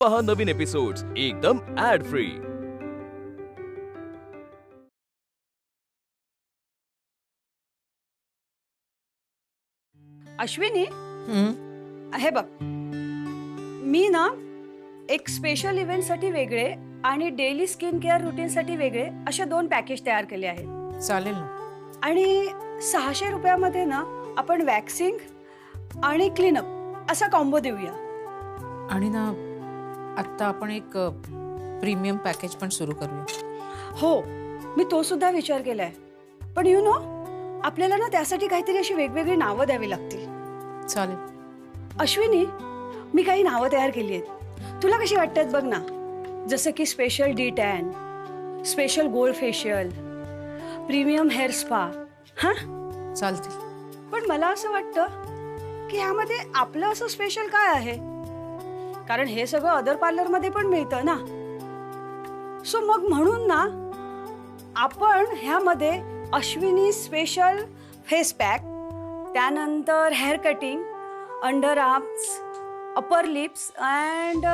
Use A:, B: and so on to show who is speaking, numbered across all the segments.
A: पहा नवीन एपिसोड्स एकदम add free.
B: Ashwini, हे बघ, मी ना एक स्पेशल इव्हेंट साठी वेगळे आणि डेली स्किन केअर रुटीन साठी वेगळे असे 2 पॅकेज तयार केले आहेत.
C: चालेल ना.
B: आणि 600 रुपयामध्ये ना आपण वॅक्सिंग आणि क्लीनअप असा कॉम्बो देऊया.
C: आणि ना आता आपण एक प्रीमियम पॅकेज पण सुरू करूया.
B: हो, मी तो सुद्धा विचार केलाय. पण यू नो, आपल्याला ना त्यासाठी काहीतरी अशी वेगवेगळी नावं द्यावी लागतील.
C: चालेल.
B: अश्विनी, मी काही नावं तयार केली आहेत. तुला कशी वाटतात बघ ना. जसं की special de tan, special gold facial, premium hair spa. हा
C: चालतील.
B: पण मला असं वाटतं की ह्यामध्ये आपलं असं स्पेशल काय आहे, कारण हे सगळं अदर पार्लर मध्ये पण मिळतं ना. सो मग म्हणून ना आपण ह्यामध्ये अश्विनी स्पेशल फेस पॅक, त्यानंतर hair cutting, under arms, upper lips and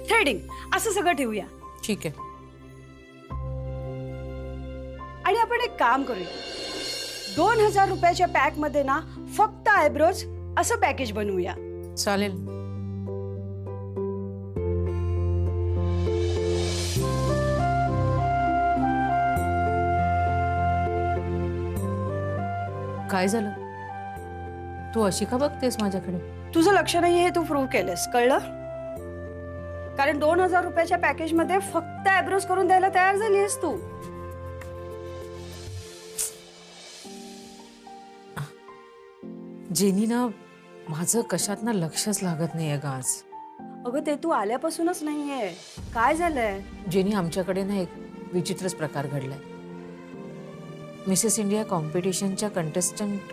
B: threading असं सगळं ठेवूया.
C: ठीक आहे.
B: आणि आपण एक काम करूया, 2000 रुपयाच्या पॅक मध्ये ना फक्त आयब्रोज असं पॅकेज बनवूया.
C: चालेल. काय झालं? तू अशी का बघतेस माझ्याकडे?
B: तुझं लक्ष नाहीये हे तू प्रूव्ह केलंस, कळलं? कारण 2000 रुपयाच्या पॅकेज मध्ये फक्त आयब्रोज करून द्यायला तयार झालीस तू.
C: जेनी ना, माझं कशात ना लक्षच लागत नाहीये ग आज.
B: अगं, ते तू आल्यापासूनच नाहीये. काय झालंय?
C: जेनी, आमच्याकडे ना एक विचित्रच प्रकार घडलाय. मिसेस इंडिया कॉम्पिटिशनच्या कंटेस्टंट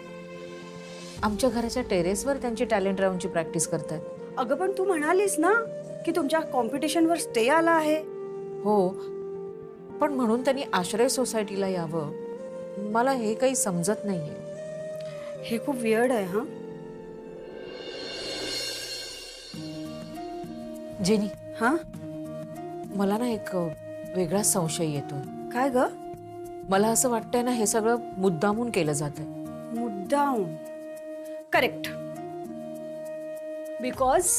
C: आमच्या घराच्या टेरेसवर त्यांची टॅलेंट राऊंडची प्रॅक्टिस करतात.
B: अगं, पण तू म्हणालीस ना की तुमच्या कॉम्पिटिशनवर स्टे आला आहे.
C: हो, पण म्हणून त्यांनी आश्रय सोसायटीला यावं, मला हे काही समजत नाहीये.
B: हे खूप वियर्ड आहे. हा
C: जेनी,
B: हा
C: मला ना एक वेगळा संशय येतोय.
B: काय ग?
C: मला असं वाटतंय ना, हे सगळं मुद्दामून केलं जातंय.
B: मुद्दाम? करेक्ट. बिकॉज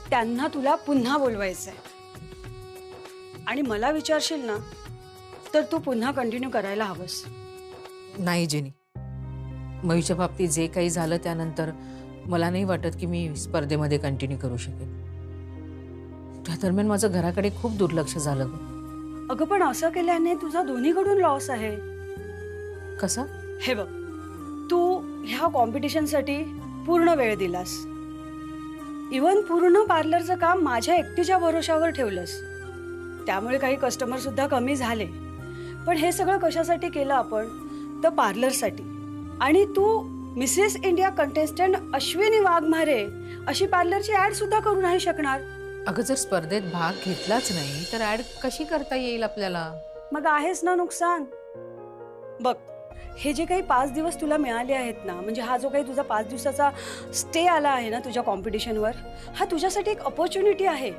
B: त्यांना तुला पुन्हा बोलवायचंय. आणि मला विचारशील ना तर तू पुन्हा कंटिन्यू करायला हवंस.
C: नाही जेनी, मयूच्या बाबतीत जे काही झालं त्यानंतर मला नाही वाटत की मी स्पर्धेमध्ये कंटिन्यू करू शकेन. त्या दरम्यान माझं घराकडे खूप दुर्लक्ष झालं.
B: अगं, पण असं केल्याने तुझा दोन्हीकडून लॉस आहे.
C: कसा?
B: हे बघ, तू ह्या कॉम्पिटिशनसाठी पूर्ण वेळ दिलास. इवन पूर्ण पार्लरचं काम माझ्या एकटीच्या भरोशावर ठेवलंस. त्यामुळे काही कस्टमर सुद्धा कमी झाले. पण हे सगळं कशासाठी केलं आपण? तर पार्लरसाठी. आणि तू Mrs India contestant Ashwini Waghmare अशी पार्लरची ऍड सुद्धा करू नाही शकणार.
C: अगं, जर स्पर्धेत भाग घेतलाच नाही तर ऍड कशी करता येईल आपल्याला?
B: मग आहेच ना नुकसान. बघ, हे जे काही 5 दिवस तुला मिळाले आहेत ना, म्हणजे हा जो काही तुझा 5 दिवसाचा स्टे आला आहे ना तुझ्या कॉम्पिटिशनवर, हा तुझ्यासाठी एक अपॉर्च्युनिटी आहे.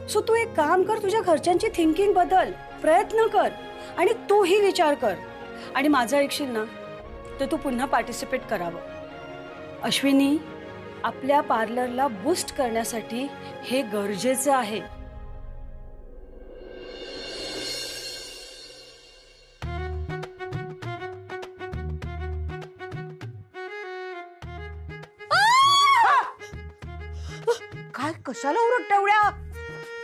B: सो तू एक काम कर, तुझ्या घरच्यांची थिंकिंग बदल, प्रयत्न कर आणि तूही विचार कर. आणि माझं ऐकशील ना तर तू पुन्हा पार्टिसिपेट करावं. अश्विनी, आपल्या पार्लरला बूस्ट करण्यासाठी हे गरजेचं आहे.
D: काय, कशाला ओरडता एवढ्या?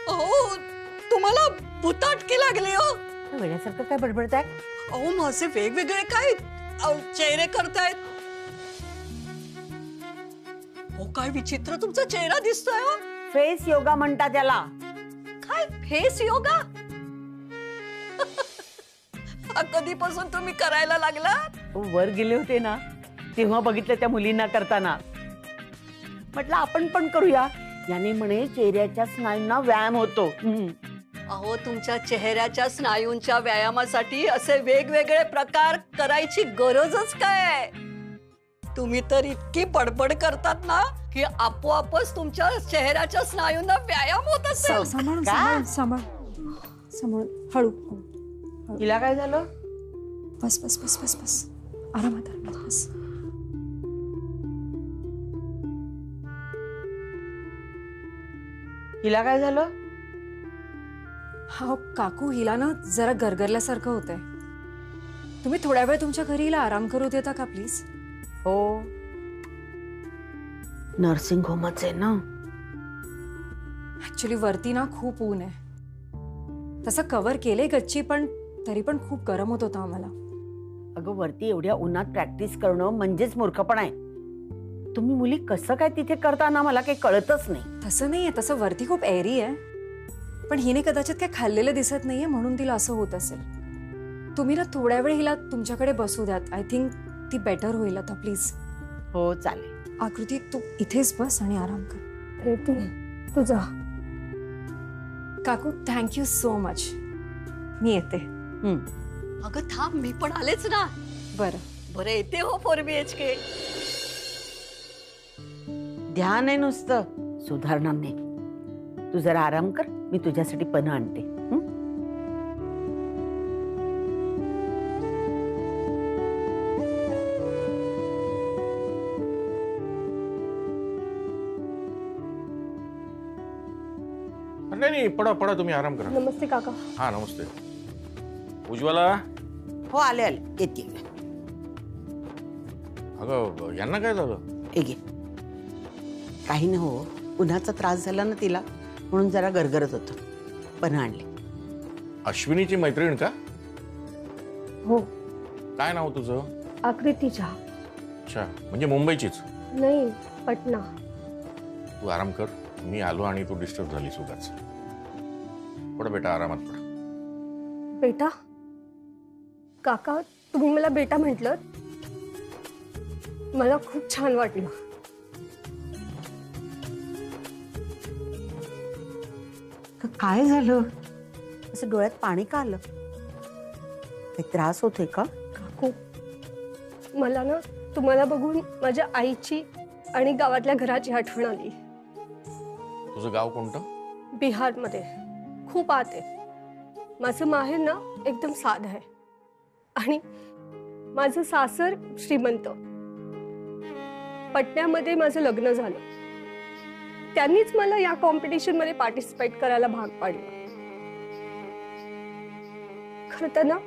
E: अहो, तुम्हाला भुताटकी लागली हो?
D: वेड्यासारखं काय बडबडताय?
E: अहो, माझे वेगवेगळे काय चेहरे करतायत. हो, काय विचित्र तुमचा चेहरा दिसतोय हो.
D: फेस योगा म्हणता त्याला.
E: काय फेस योगा? कधीपासून तुम्ही करायला लागला?
D: वर गेले होते ना तेव्हा बघितलं त्या मुलींना करताना. म्हटलं आपण पण करूया. याने म्हणे चेहऱ्याच्या स्नायूंना व्यायाम होतो.
E: अहो, तुमच्या चेहऱ्याच्या स्नायूंच्या व्यायामासाठी असे वेगवेगळे प्रकार करायची गरजच काय? तुम्ही तर इतकी बडबड करतात ना की आपोआपच तुमच्या चेहऱ्याच्या स्नायूंना व्यायाम होत असेल.
B: सांभाळून
D: का?
B: सांभाळून हळू.
D: तिला काय झालं?
B: बस बस बस बस बस आरामात बस.
D: तिला काय झालं?
F: हा काकू, हिला ना जरा गरगरल्यासारखं होतंय. तुम्ही थोड्या वेळ तुमच्या घरी हिला आराम करू देता का प्लीज?
D: हो, नर्सिंग होमच आहे ना.
F: ऍक्च्युली वरती ना खूप ऊन आहे. तसं कव्हर केले गच्ची, पण तरी पण खूप गरम होत होता आम्हाला.
D: अगं, वरती एवढ्या उन्हात प्रॅक्टिस करणं म्हणजेच मूर्खपणा आहे. तुम्ही मुली कसं काय तिथे करता ना, मला काही कळतच नाही.
F: तसं नाहीये, तसं वरती खूप एअरी आहे. पण हिने कदाचित काय खाल्लेलं दिसत नाहीये म्हणून तिला असं होत असेल. तुम्ही ना थोड्या वेळ हिला तुमच्याकडे बसू द्यात. आय थिंक ती बेटर होईल आता. प्लीज.
D: हो, चालेल.
F: आकृती, तू इथेच बस आणि आराम कर.
B: रेतू तू जा.
F: काकू, थँक्यू सो मच. मी येते.
E: अगं थांब, मी पण आलेच ना.
F: बरं
E: येते हो 4 BHK.
D: ध्यान आहे नुसतं, सुधारणार नाही. तू जरा आराम कर, मी तुझ्यासाठी पन्ह आणते.
G: नाही, पडा पडा, तुम्ही आराम करा.
B: नमस्ते काका.
G: हा, नमस्ते. उज्ज्वला.
D: हो, आले येते.
G: अगं, यांना काय झालं?
D: घे. काही नाही हो, उन्हाचा त्रास झाला ना तिला, म्हणून जरा गरगरत होतं. पन्ह आणले.
G: अश्विनीची मैत्रीण का?
B: हो.
G: काय नाव तुझं?
B: आकृती चहा.
G: अच्छा, म्हणजे मुंबईचीच?
B: नाही, पटना.
G: तू आराम कर, मी आलो आणि तू डिस्टर्ब झालीस उगाच. पड बेटा, आरामात पड.
B: बेटा? काका, तुम्ही मला बेटा म्हटलं, मला खूप छान वाटलं.
D: काय झालं? असं डोळ्यात पाणी का आलं? काही त्रास होतोय का?
B: काकू, मला ना तुम्हाला बघून माझ्या आईची आणि गावातल्या घराची आठवण आली.
G: तुझं गाव कोणतं?
B: बिहारमध्ये, खूप आत आहे. माझं माहेर ना एकदम साधं आहे आणि माझं सासर श्रीमंत. पटण्यामध्ये माझं लग्न झालं. त्यांनीच मला या कॉम्पिटिशन मध्ये पार्टिसिपेट करायला भाग पाडलं. खरं तर ना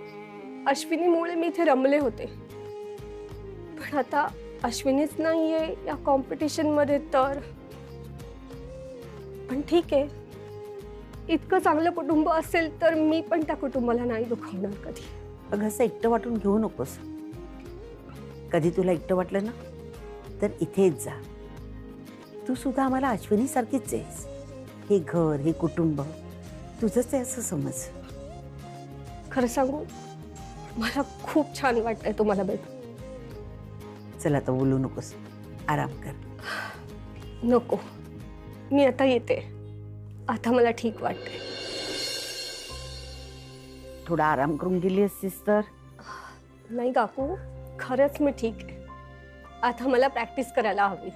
B: अश्विनीमुळे मी इथे रमले होते, पण आता अश्विनीच नाहीये या कॉम्पिटिशन मध्ये तर. पण ठीक आहे, इतकं चांगलं कुटुंब असेल तर मी पण त्या कुटुंबाला नाही दुखावणार कधी.
D: अगं, असं एकटं वाटून घेऊ नकोस. कधी तुला एकटं वाटलं ना तर इथेच जा. तू सुद्धा आम्हाला अश्विनी सारखीच आहेस. हे घर, हे कुटुंब तुझंच आहे असं समज.
B: खरं सांगू, मला खूप छान वाटतंय तुम्हाला भेटून.
D: चला, आता बोलू नकोस, आराम कर.
B: नको, मी आता येते. आता मला ठीक वाटतंय.
D: थोडा आराम करून गेली असतीस तर.
B: नाही काकू, खरंच मी ठीक आहे. आता मला प्रॅक्टिस करायला हवी.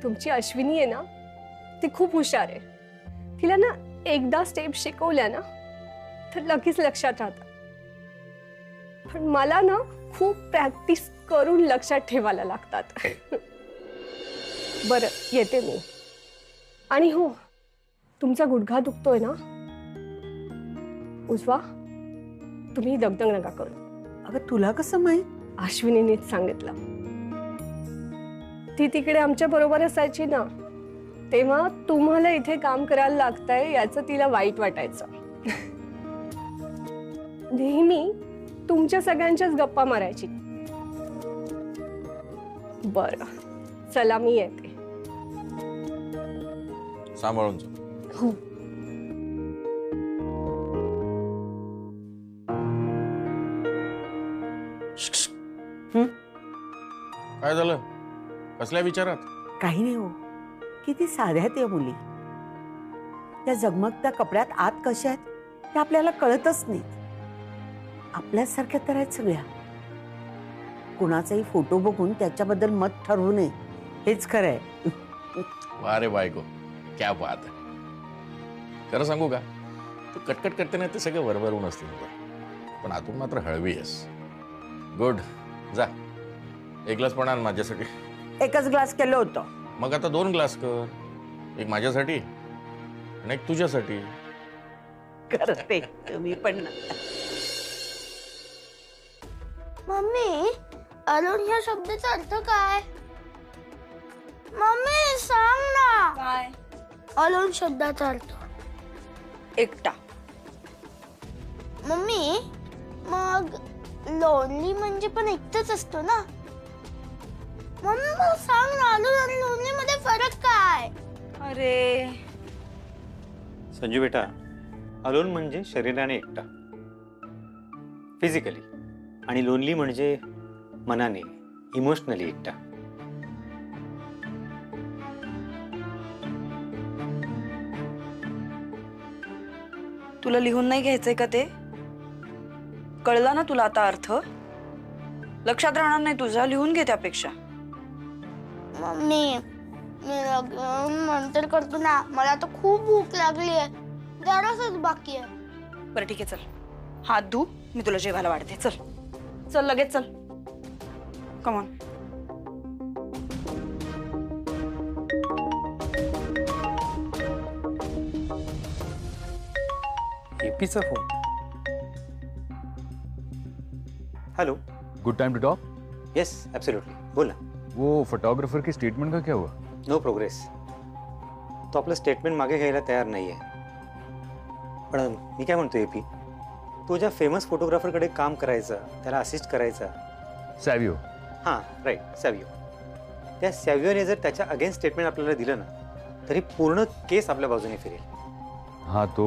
B: तुमची अश्विनी आहे ना, ती खूप हुशार आहे. तिला ना एकदा स्टेप शिकवल्या ना तर लगेच लक्षात राहतात. पण मला ना खूप प्रॅक्टिस करून लक्षात ठेवायला लागतात. बरं, येते मी. आणि हो, तुमचा गुडघा दुखतोय ना उजवा, तुम्ही दगदग नका करू.
D: अगं, तुला कसं माहित?
B: अश्विनीनेच सांगितलं. ती तिकडे आमच्या बरोबर असायची ना, तेव्हा तुम्हाला इथे काम करायला लागतंय याचं तिला वाईट वाटायचं. नेहमी तुमच्या सगळ्यांच्याच गप्पा मारायची. बरं, चला मी येते.
G: सांभाळून जा.
B: हो.
G: काय झालं? कसल्या विचारात?
D: काही नाही हो, किती साध्या आहेत या मुली. त्या झगमगत्या कपड्यात आत कशा आहेत ते आपल्याला कळतच नाही. आपल्यासारख्या तर आहेत सगळ्या. कुणाचाही फोटो बघून त्याच्याबद्दल मत ठरवू नये हेच खरंय.
G: वा रे बायको, क्या बात आहे. खरं सांगू का, तू कटकट करते ना ते सगळे वरवरून असते तुला, पण आतून मात्र हळवी आहेस. गुड. जा, एक ग्लास पण आण माझ्यासाठी.
D: एकच ग्लास केलं होतं.
G: मग आता 2 ग्लास कर, एक माझ्यासाठी आणि एक तुझ्यासाठी.
D: करते तुम्ही पण ना.
H: मम्मी, अलोन ह्या शब्दाचा अर्थ काय? मम्मी सांग ना.
B: काय?
H: अलोन शब्दाचा अर्थ.
B: एकटा.
H: मम्मी, मग लोनली म्हणजे पण एकटाच असतो ना? मम्मी मला सांग ना, अलोन आणि लोनली मध्ये फरक काय?
B: अरे
I: संजू बेटा, अलोन म्हणजे शरीराने एकटा फिजिकली, आणि लोनली म्हणजे मनाने इमोशनली एकटा.
B: तुला लिहून नाही घ्यायचंय का ते? कळला ना तुला आता अर्थ? लक्षात राहणार नाही तुझा, लिहून घे त्यापेक्षा.
H: मम्मी, मी नंतर करतो ना. मला आता खूप भूक लागली आहे. जरासच बाकी आहे.
B: बरं ठीक आहे, चल हात धु, मी तुला जेवायला वाढते. चल चल लगेच चल. Come on.
I: एपीचा phone. Hello.
J: Good time to talk.
I: Yes, absolutely. बोल ना.
J: वो फोटोग्राफर की स्टेटमेंट का क्या हुआ?
I: No progress. तो आपलं स्टेटमेंट मागे घ्यायला तयार नाही आहे. पण मी काय म्हणतो एपी, तो ज्या फेमस फोटोग्राफरकडे काम करायचं, त्याला असिस्ट करायचा.
J: सॅव्हियो.
I: हां, राईट, सॅव्हियो. त्या सॅव्हियोने जर त्याच्या अगेन्स्ट स्टेटमेंट आपल्याला दिलं ना, तरी पूर्ण केस आपल्या बाजूने फिरेल.
J: हाँ तो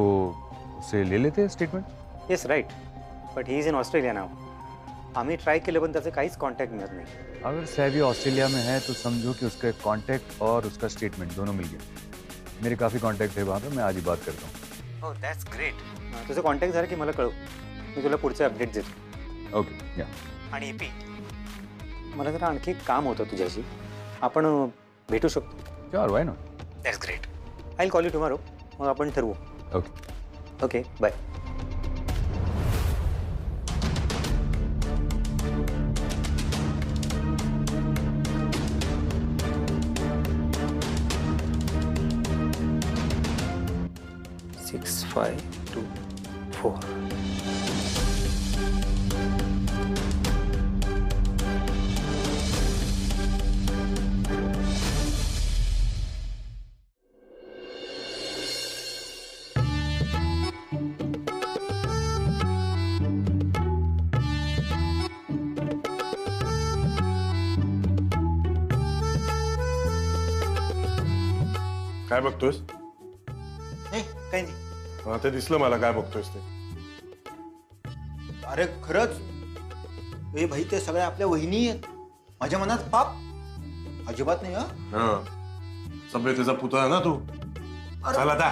J: उसे ले लेते statement.
I: Yes, right. But he is in Australia now. आम्ही ट्राय केलं पण त्याचं काहीच कॉन्टॅक्ट मिळत नाही.
J: अगर सैवियो ऑस्ट्रेलिया में है तो समझो कि उसका कॉन्टैक्ट और उसका स्टेटमेंट दोनों मिल गए. मेरे काफ़ी कॉन्टैक्ट है वहाँ पे, मैं आज ही बात करता हूँ.
I: हो, दॅट्स ग्रेट. तुझं कॉन्टॅक्ट झालं की मला कळव, मी तुला पुढचे अपडेट देतो.
J: ओके या.
I: आणि एपी, मला जरा आणखी एक काम होतं तुझ्याशी. आपण भेटू शकतो?
J: Sure, why not.
I: That's great. I will call you tomorrow. मग आपण ठरवू.
J: ओके.
I: Okay, bye. सिक्स 5 2 4.
K: काय बघतोयस?
L: काही नाही.
K: हा, ते दिसलं मला काय बघतोयस ते.
L: अरे खरंच, ए भाई, ते सगळ्या आपल्या वहिनी आहेत. माझ्या मनात पाप अजिबात नाही.
K: हा, सभ्यतेचा पुतळा ना तू. चल आता.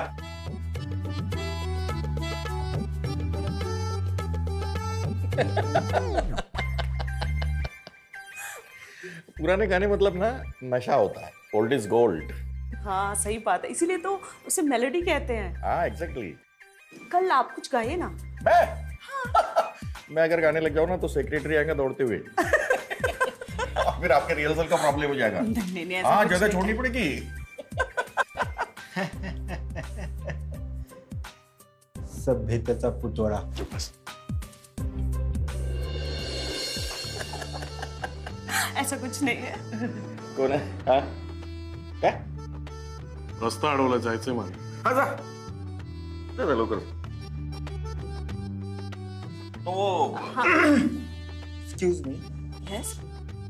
G: पुराने गाने मतलब ना नशा होता है. Old is gold.
B: हाँ सही बात है, इसीलिए तो उसे मेलोडी कहते हैं.
G: हाँ एग्जैक्टली.
B: कल आप कुछ गाइए ना.
G: मैं अगर गाने लग जाऊँ ना तो सेक्रेटरी आएगा दौड़ते हुए. फिर आपके रिहर्सल का प्रॉब्लम हो जाएगा.
B: नहीं नहीं, ऐसा
G: हाँ,
B: कुछ
G: जगह
B: नहीं
G: छोड़नी पड़ेगी.
L: सभ्यतेचा पुतळा.
B: ऐसा कुछ नहीं है.
G: कौन है? हाँ? काय?
K: रस्ता अडवला जायचंय मला.
G: हा जा. चला लवकर. तो
L: एक्सक्यूज मी,
B: यस.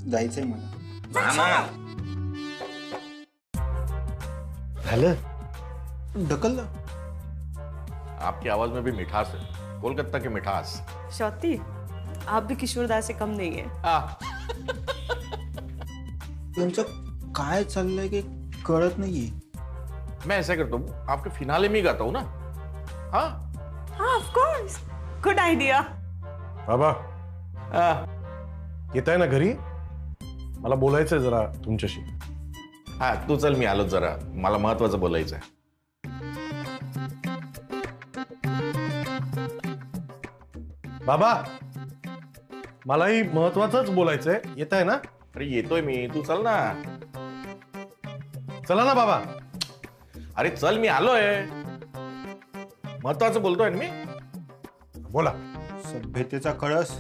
L: जायचंय मला.
G: जाना.
L: झालं, ढकललं.
G: आपकी आवाज में भी मिठास है, कोलकाता की मिठास.
B: शौती, आप भी किशोरदास से कम नहीं है.
L: त्यांचं काय चाललंय की कळत नाहीये.
G: मैं ऐसा करता हूँ, आपके फिनाले में ही गाता हूँ ना. हाँ
B: हाँ ऑफ कोर्स, गुड आइडिया.
K: बाबा, येत आहे ना घरी? मला बोलायचंय जरा तुमच्याशी.
G: हा तू चल, मी आलो जरा, मला महत्वाचं बोलायचं आहे.
K: बाबा मलाही महत्वाचंच बोलायचंय. येत आहे ना?
G: अरे येतोय मी, तू चल ना.
K: चला ना बाबा.
G: अरे चल, मी आलोय, महत्वाचं बोलतोय ना मी.
K: बोला.
L: सभ्यतेचा कळस.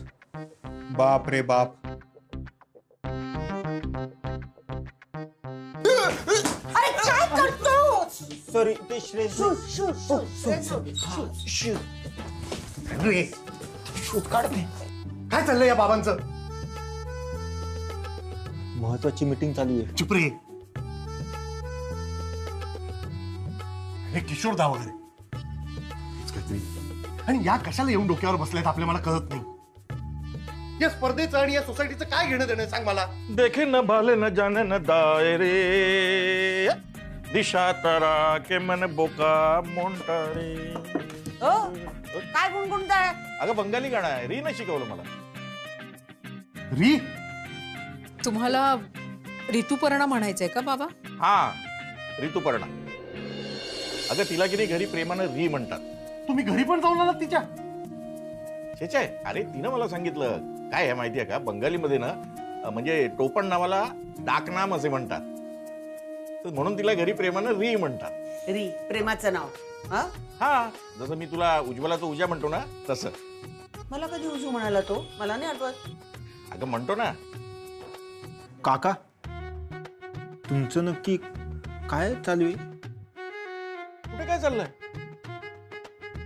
L: बाप रे बाप.
D: अरे काय करतो?
L: सॉरी ते श्रेय.
K: शूट काढते. काय चाललंय या बाबांचं?
L: महत्वाची मीटिंग चालू आहे.
K: चुप रे. हे किशोर दा वगैरे हेच काहीतरी. आणि या कशाला येऊन डोक्यावर बसल्यात आपल्या, मला कळत नाही. या स्पर्धेचं आणि या सोसायटीचं काय घेणं देणं सांग मला.
G: देखे न भाले न जाने न दायरे, दिशा तारा के मन बोका मोंटारे.
D: काय गुणगुणताय?
G: अगं बंगाली गाणं आहे, री नाही शिकवलं मला.
K: री?
C: तुम्हाला ऋतुपर्णा म्हणायचंय का बाबा?
G: हा, ऋतुपर्णा. अगं तिला की नाही घरी प्रेमानं री म्हणतात.
K: तुम्ही घरी पण जाऊन आलात तिच्या?
G: शेचाय, अरे तिनं मला सांगितलं. काय आहे माहितीये का, बंगालीमध्ये ना म्हणजे टोपण नावाला डाकनाम असे म्हणतात, तर म्हणून तिला घरी प्रेमानं री म्हणतात.
D: री प्रेमाचं नाव?
G: हा, जसं मी तुला उज्ज्वलाचं उजा म्हणतो ना तसं.
D: मला कधी उजू म्हणाला तो? मला नाही आठवत.
G: अगं म्हणतो ना.
L: काका तुमचं नक्की काय चालू आहे?
G: कुठे काय चाललंय?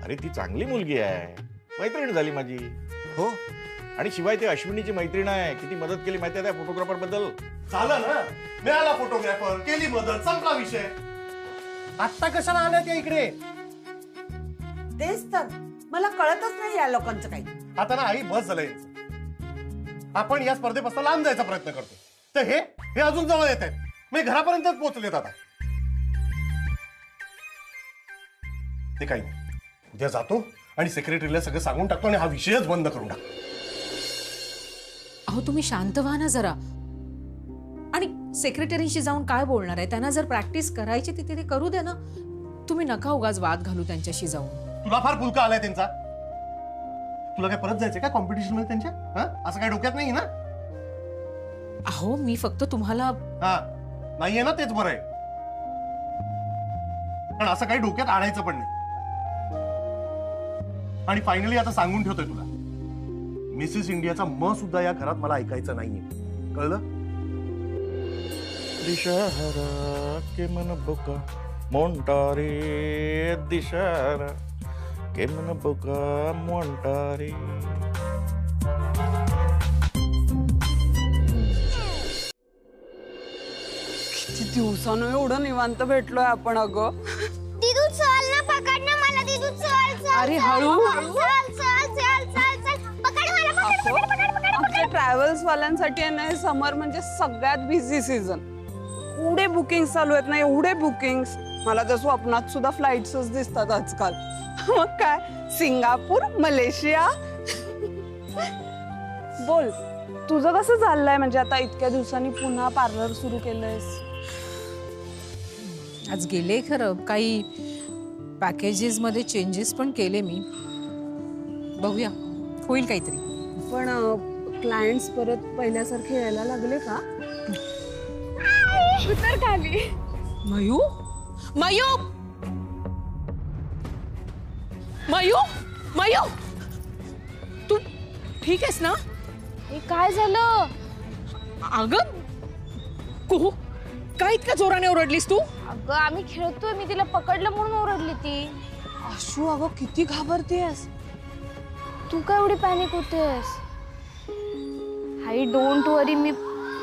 G: अरे ती चांगली मुलगी आहे, मैत्रीण झाली माझी.
L: हो.
G: आणि शिवाय ती अश्विनीची मैत्रीण आहे. किती मदत केली माहिती आहे त्या फोटोग्राफर बद्दल.
K: झालं ना, मिळाला फोटोग्राफर, केली मदत, संपला विषय. आत्ता कशाला आल्या त्या इकडे?
D: तेच तर मला कळतच नाही या लोकांचं काही.
K: आता ना आई बस झालं यांचं. आपण या स्पर्धेपासून लांब जायचा प्रयत्न करतो, तर हे अजून जवळ येत आहेत. मी घरापर्यंतच पोहोचलेत आता. ते काही नाही, उद्या जातो आणि सेक्रेटरीला सगळं सांगून टाकतो आणि हा विषयच बंद करून टाकतो.
C: अहो तुम्ही शांत व्हा ना जरा. आणि सेक्रेटरीशी जाऊन काय बोलणार आहे? त्यांना जर प्रॅक्टिस करायची तिथे ते करू दे ना. तुम्ही नका उगाच वाद घालू त्यांच्याशी जाऊन.
K: तुला फार फुलका आलाय त्यांचा. तुला काय परत जायचंय का कॉम्पिटिशन मध्ये त्यांच्या? असं काय डोक्यात नाही ना?
C: अहो मी फक्त तुम्हाला.
K: हा नाहीये ना, तेच बरं आहे. पण असं काही डोक्यात आणायचं पण नाही. आणि फायनली आता सांगून ठेवतोय तुला, मिसेस इंडियाचा म सुद्धा या घरात मला ऐकायचं नाहीये, कळलं?
G: दिशारा के मन बोका मोंटारे, दिशारा के मन बोका मोंटारे.
B: किती दिवसानं एवढं निवांत भेटलोय आपण. अगं
H: दीदू चल ना, पकड ना मला. दीदू चल चल.
B: अरे हळू
H: चल चल चल चल चल. पकड मला. पकड.
B: आमच्या ट्रॅव्हल्स वाल्यांसाठी आहे ना, समर म्हणजे सगळ्यात बिझी सीझन. एवढे बुकिंग चालू आहेत ना, एवढे बुकिंग्स. मला तर स्वप्नात सुद्धा फ्लाईट्सच दिसतात आजकाल. मग काय, सिंगापूर, मलेशिया. बोल, तुझं कसं चाललंय? म्हणजे आता इतक्या दिवसांनी पुन्हा पार्लर सुरू केलंयस.
C: आज गेले खरं, काही पॅकेजेस मध्ये चेंजेस पण केले मी. बघूया, होईल काहीतरी.
B: पण क्लायंट्स परत पहिल्यासारखे यायला लागले का? उतर खाली.
C: मयू, मयू, मयू, मयू, तू ठीक आहेस ना?
H: काय झालं?
C: अगं कुहू, काय इतक्या जोराने ओरडलीस तू?
H: अगं आम्ही खेळतोय, मी तिला पकडलं म्हणून ओरडली ती.
B: आशू, अगं किती घाबरतेस.
H: तू काय एवढी पॅनिक होतेस? आई डोंट वरी, मी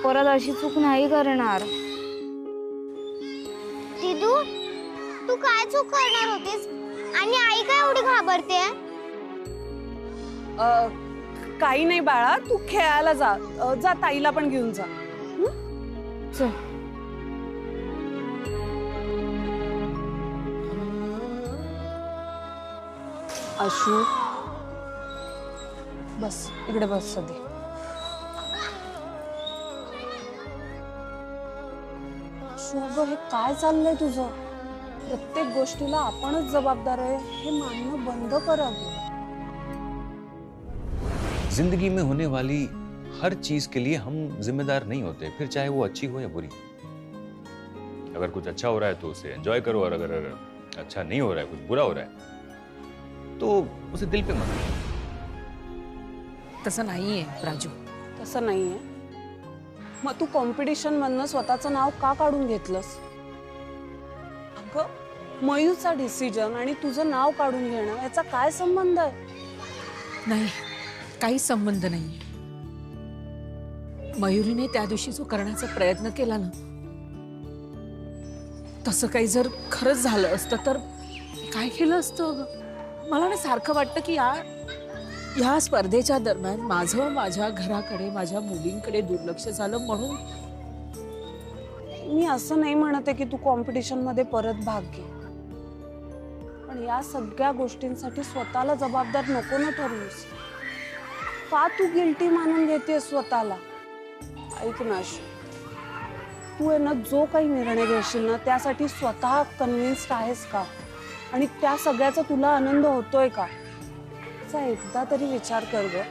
H: परत अशी चूक नाही करणार. दीदू तू काय चूक करणार होतीस आणि आई काय एवढी घाबरते?
B: काही नाही बाळा, तू खेळायला जा. जा, ताईला पण घेऊन जा.
H: चल.
B: आशू बस इकडे, बस सध्या. आशू हे काय चाललंय तुझं? प्रत्येक गोष्टीला आपणच जबाबदार आहे हे मानणं बंद कर अगं.
J: जिंदगी में होने वाली हर चीज के लिए हम जिम्मेदार नहीं होते, फिर चाहे वो अच्छी हो या बुरी. अगर कुछ अच्छा हो रहा है तो उसे एंजॉय करो, और अगर अच्छा नहीं हो रहा है, कुछ बुरा हो रहा है तो उसे दिल पे मत लो.
C: तसं नाहीये राजू.
B: तसं नाहीये. मग तू कॉम्पिटिशन मधनं स्वतःचं नाव का काढून घेतलंस? अगं मयूचा डिसिजन आणि तुझं नाव काढून घेणं याचा काय संबंध आहे?
C: नाही, काही संबंध नाही. मयुरीने त्या दिवशी जो करण्याचा प्रयत्न केला ना, तसं काही जर खरंच झालं असतं तर काय केलं असतं? मला ना सारखं वाटतं की या स्पर्धेच्या दरम्यान माझ्या घराकडे, माझ्या मुलींकडे दुर्लक्ष झालं म्हणून.
B: मी असं नाही म्हणते की तू कॉम्पिटिशन मध्ये परत भाग घे, पण या सगळ्या गोष्टींसाठी स्वतःला जबाबदार नको ना ठरवूस. का तू गिल्टी मानून घेते स्वतःला? ऐक ना, तू आहे ना जो काही निर्णय घेशील ना त्यासाठी स्वतः कन्व्हिन्स्ड आहेस का? आणि त्या सगळ्याचा तुला आनंद होतोय का? एकदा तरी विचार कर ग.